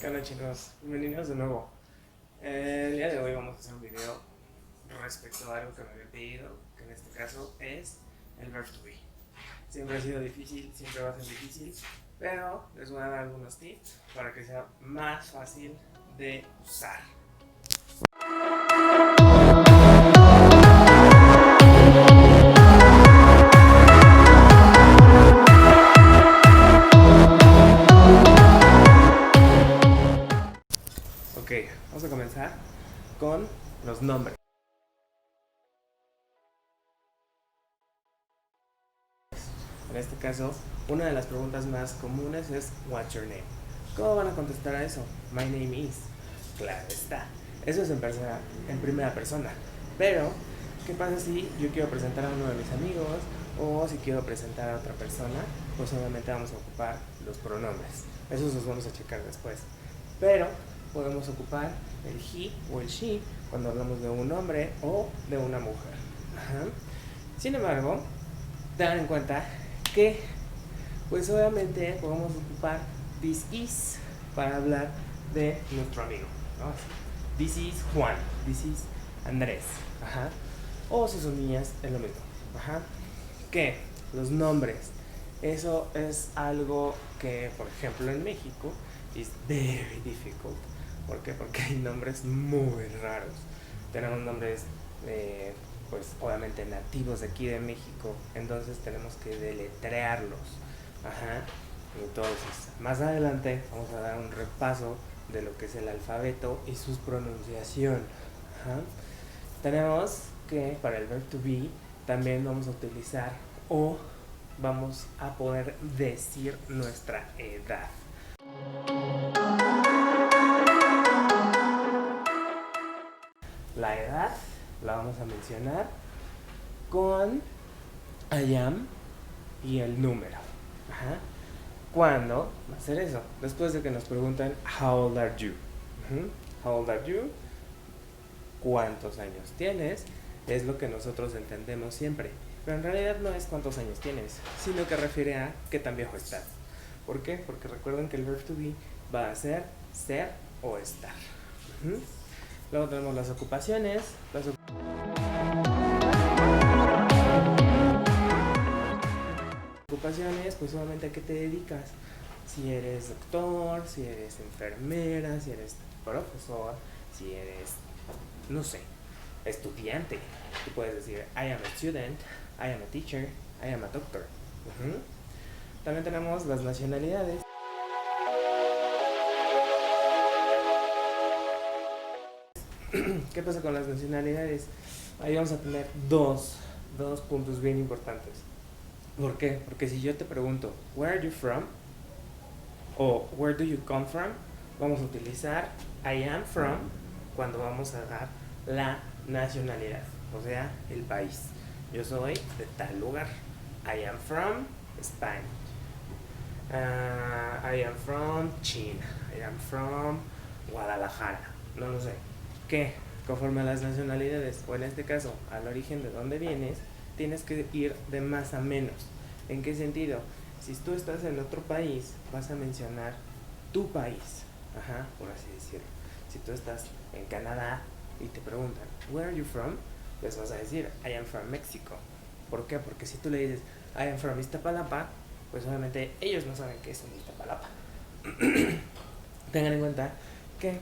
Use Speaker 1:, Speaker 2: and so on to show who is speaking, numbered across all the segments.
Speaker 1: ¿Qué onda, chicos? Bienvenidos de nuevo. El día de hoy vamos a hacer un video respecto a algo que me había pedido, que en este caso es el verb to be. Siempre ha sido difícil, siempre va a ser difícil, pero les voy a dar algunos tips para que sea más fácil de usar. Ok, vamos a comenzar con los nombres. En este caso, una de las preguntas más comunes es What's your name? ¿Cómo van a contestar a eso? My name is. Claro está. Eso es en primera persona. Pero, ¿qué pasa si yo quiero presentar a uno de mis amigos o si quiero presentar a otra persona? Pues obviamente vamos a ocupar los pronombres. Esos los vamos a checar después. Pero podemos ocupar el he o el she cuando hablamos de un hombre o de una mujer. Ajá. Sin embargo, tengan en cuenta que pues obviamente podemos ocupar this is para hablar de nuestro amigo, ¿no? This is Juan, this is Andrés, ajá. O si son niñas es lo mismo, ajá. Que los nombres, eso es algo que por ejemplo en México es very difficult. ¿Por qué? Porque hay nombres muy raros. Tenemos nombres pues obviamente nativos de aquí de México, entonces tenemos que deletrearlos. Ajá. Entonces, más adelante vamos a dar un repaso de lo que es el alfabeto y su pronunciación. Ajá. Tenemos que para el verb to be también vamos a utilizar o vamos a poder decir nuestra edad. La edad la vamos a mencionar con I am y el número. Ajá. ¿Cuándo va a ser eso? Después de que nos preguntan How old are you? How old are you? ¿Cuántos años tienes? Es lo que nosotros entendemos siempre. Pero en realidad no es cuántos años tienes, sino que refiere a qué tan viejo estás. ¿Por qué? Porque recuerden que el verb to be va a ser o estar. Luego tenemos las ocupaciones. Ocupaciones, pues obviamente a qué te dedicas. Si eres doctor, si eres enfermera, si eres profesor, si eres, no sé, estudiante. Tú puedes decir I am a student, I am a teacher, I am a doctor. También tenemos las nacionalidades. ¿Qué pasa con las nacionalidades? Ahí vamos a tener dos puntos bien importantes. ¿Por qué? Porque si yo te pregunto Where are you from? O Where do you come from? Vamos a utilizar I am from cuando vamos a dar la nacionalidad, o sea, el país. Yo soy de tal lugar. I am from Spain. I am from China. I am from Guadalajara. No lo sé. ¿Qué? Conforme a las nacionalidades, o en este caso, al origen de donde vienes, tienes que ir de más a menos. ¿En qué sentido? Si tú estás en otro país, vas a mencionar tu país, ajá, por así decirlo. Si tú estás en Canadá y te preguntan, Where are you from? Les vas a decir, I am from Mexico. ¿Por qué? Porque si tú le dices, I am from Iztapalapa, pues obviamente ellos no saben qué es un Iztapalapa. Tengan en cuenta que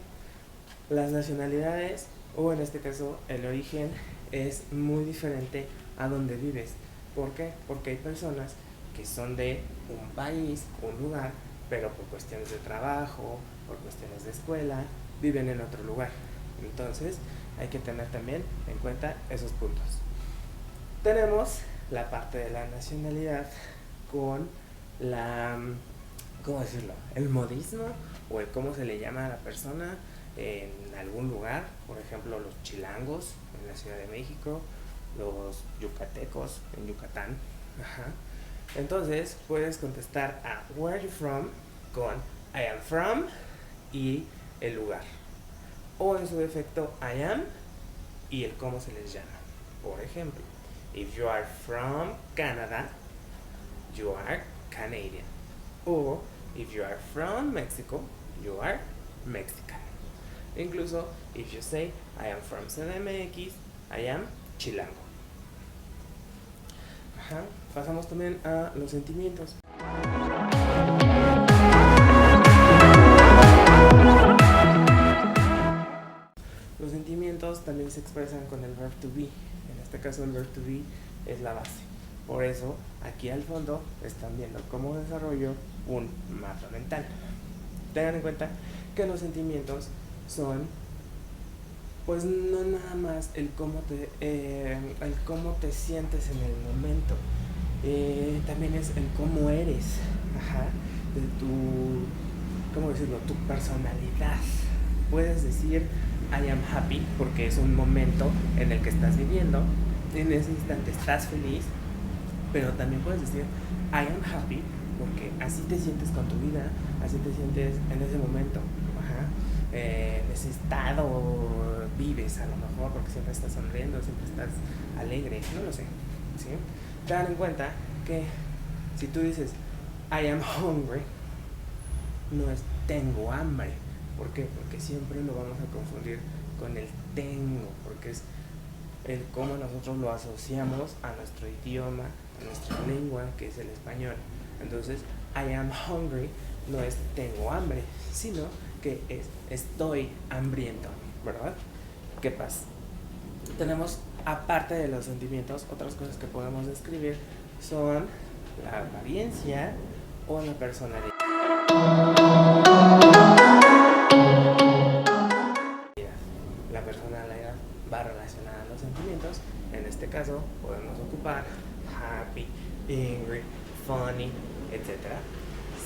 Speaker 1: las nacionalidades, o en este caso el origen, es muy diferente a donde vives. ¿Por qué? Porque hay personas que son de un país, un lugar, pero por cuestiones de trabajo, por cuestiones de escuela, viven en otro lugar. Entonces hay que tener también en cuenta esos puntos. Tenemos la parte de la nacionalidad con la, ¿cómo decirlo? El modismo o el cómo se le llama a la persona en algún lugar. Por ejemplo, los chilangos en la Ciudad de México, los yucatecos en Yucatán. Ajá. Entonces puedes contestar a Where are you from con I am from y el lugar, o en su defecto I am y el cómo se les llama. Por ejemplo, if you are from Canada, you are Canadian. Or if you are from Mexico, you are Mexican. Incluso, if you say I am from CDMX, I am chilango. Ajá. Pasamos también a los sentimientos. Los sentimientos también se expresan con el verb to be. En este caso el verb to be es la base. Por eso aquí al fondo están viendo cómo desarrollo un mapa mental. Tengan en cuenta que los sentimientos son, pues no nada más el cómo te sientes en el momento, también es el cómo eres, de tu, ¿cómo decirlo? Tu personalidad. Puedes decir I am happy porque es un momento en el que estás viviendo, en ese instante estás feliz, pero también puedes decir I am happy porque así te sientes con tu vida, así te sientes en ese momento, en ese estado vives a lo mejor porque siempre estás sonriendo, siempre estás alegre, no lo sé, ¿sí? Ten en cuenta que si tú dices I am hungry, no es tengo hambre. ¿Por qué? Porque siempre lo vamos a confundir con el tengo, porque es el cómo nosotros lo asociamos a nuestro idioma, a nuestra lengua, que es el español. Entonces, I am hungry no es tengo hambre, sino que es estoy hambriento, ¿verdad? ¿Qué pasa? Tenemos, aparte de los sentimientos, otras cosas que podemos describir son la apariencia o la personalidad. La personalidad va relacionada a los sentimientos. En este caso podemos ocupar happy, angry, funny, etc.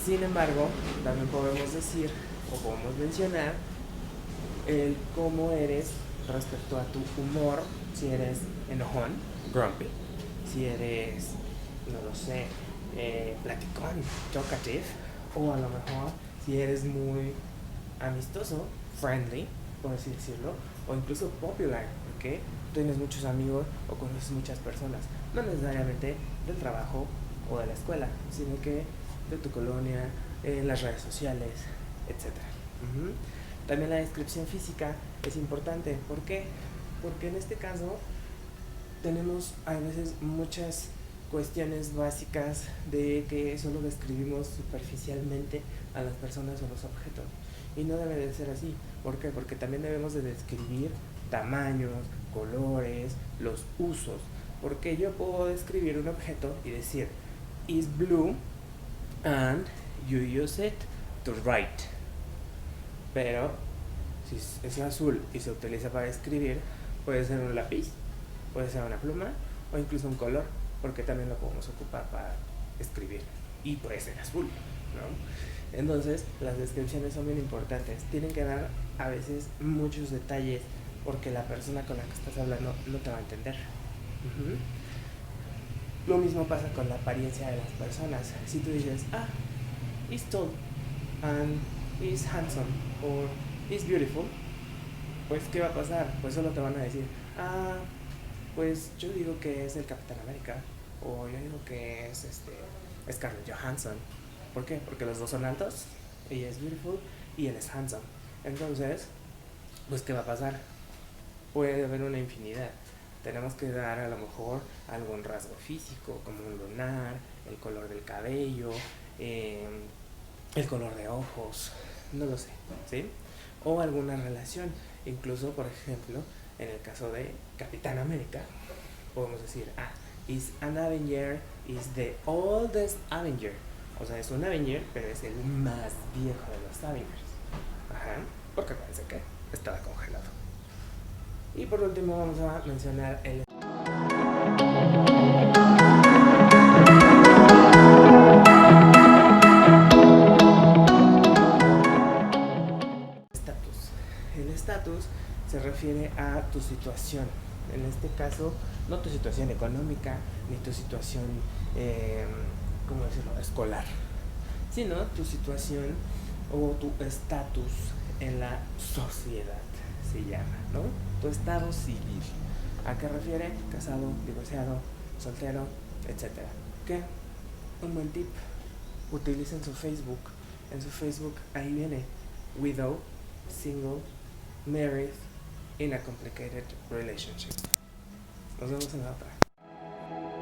Speaker 1: Sin embargo, también podemos decir o podemos mencionar el cómo eres respecto a tu humor, si eres enojón, grumpy, si eres, no lo sé, platicón, talkative, o a lo mejor si eres muy amistoso, friendly, por así decirlo, o incluso popular, porque tienes muchos amigos o conoces muchas personas, no necesariamente del trabajo o de la escuela, sino que de tu colonia, en las redes sociales, etc. También la descripción física es importante. ¿Por qué? Porque en este caso tenemos a veces muchas cuestiones básicas de que solo describimos superficialmente a las personas o los objetos. Y no debe de ser así. ¿Por qué? Porque también debemos de describir tamaños, colores, los usos. Porque yo puedo describir un objeto y decir is blue and you use it to write. Pero si es azul y se utiliza para escribir, puede ser un lápiz, puede ser una pluma o incluso un color, porque también lo podemos ocupar para escribir y puede ser azul, ¿no? Entonces las descripciones son bien importantes, tienen que dar a veces muchos detalles porque la persona con la que estás hablando no te va a entender. Lo mismo pasa con la apariencia de las personas. Si tú dices, he's tall and he's handsome or he's beautiful, pues ¿qué va a pasar? Pues solo te van a decir, pues yo digo que es el Capitán América, o yo digo que es Scarlett Johansson. ¿Por qué? Porque los dos son altos, ella es beautiful y él es handsome. Entonces, pues ¿qué va a pasar? Puede haber una infinidad. Tenemos que dar a lo mejor algún rasgo físico, como un lunar, el color del cabello, el color de ojos, no lo sé, ¿sí? O alguna relación. Incluso, por ejemplo, en el caso de Capitán América, podemos decir, is an Avenger, is the oldest Avenger. O sea, es un Avenger, pero es el más viejo de los Avengers. Porque acuérdense que estaba congelado. Y por último vamos a mencionar el estatus. El estatus se refiere a tu situación. En este caso, no tu situación económica, ni tu situación, ¿cómo decirlo?, escolar, sino tu situación o tu estatus en la sociedad, se llama, ¿no? Tu estado civil. ¿A qué refiere? Casado, divorciado, soltero, etc. ¿Qué? Un buen tip. Utilicen su Facebook. En su Facebook ahí viene widow single, married, in a complicated relationship. Nos vemos en la otra.